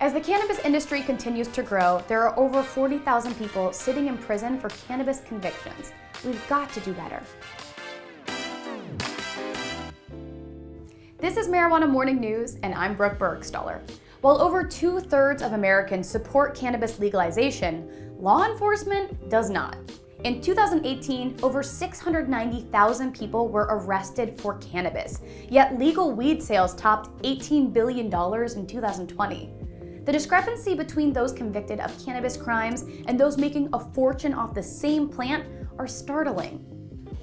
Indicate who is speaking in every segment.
Speaker 1: As the cannabis industry continues to grow, there are over 40,000 people sitting in prison for cannabis convictions. We've got to do better. This is Marijuana Morning News, and I'm Brooke Burgstahler. While over 2/3 of Americans support cannabis legalization, law enforcement does not. In 2018, over 690,000 people were arrested for cannabis, yet legal weed sales topped $18 billion in 2020. The discrepancy between those convicted of cannabis crimes and those making a fortune off the same plant are startling.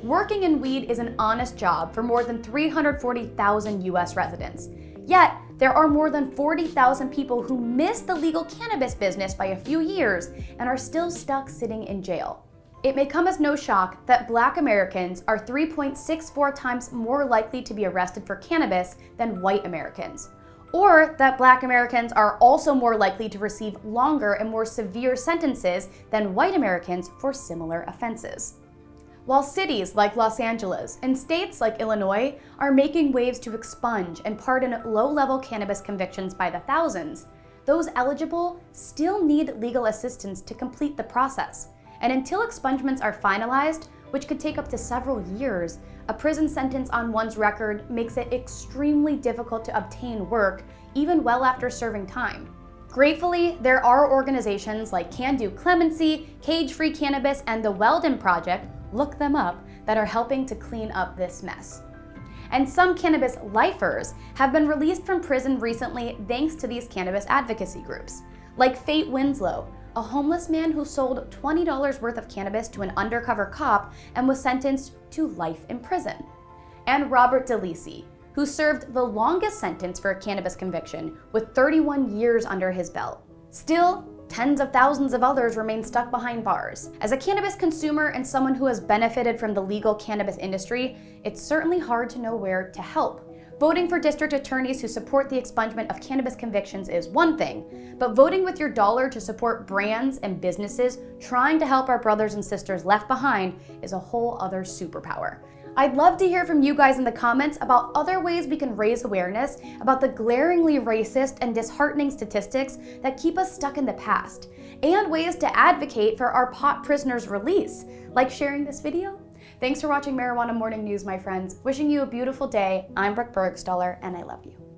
Speaker 1: Working in weed is an honest job for more than 340,000 US residents. Yet, there are more than 40,000 people who missed the legal cannabis business by a few years and are still stuck sitting in jail. It may come as no shock that Black Americans are 3.64 times more likely to be arrested for cannabis than white Americans, or that Black Americans are also more likely to receive longer and more severe sentences than white Americans for similar offenses. While cities like Los Angeles and states like Illinois are making waves to expunge and pardon low-level cannabis convictions by the thousands, those eligible still need legal assistance to complete the process. And until expungements are finalized, which could take up to several years, a prison sentence on one's record makes it extremely difficult to obtain work, even well after serving time. Gratefully, there are organizations like Can Do Clemency, Cage Free Cannabis, and the Weldon Project, look them up, that are helping to clean up this mess. And some cannabis lifers have been released from prison recently thanks to these cannabis advocacy groups, like Fate Winslow, a homeless man who sold $20 worth of cannabis to an undercover cop and was sentenced to life in prison, and Robert DeLisi, who served the longest sentence for a cannabis conviction with 31 years under his belt. Still, tens of thousands of others remain stuck behind bars. As a cannabis consumer and someone who has benefited from the legal cannabis industry, it's certainly hard to know where to help. Voting for district attorneys who support the expungement of cannabis convictions is one thing, but voting with your dollar to support brands and businesses trying to help our brothers and sisters left behind is a whole other superpower. I'd love to hear from you guys in the comments about other ways we can raise awareness about the glaringly racist and disheartening statistics that keep us stuck in the past, and ways to advocate for our pot prisoners' release, like sharing this video. Thanks for watching Marijuana Morning News, my friends. Wishing you a beautiful day. I'm Brooke Burgstahler, and I love you.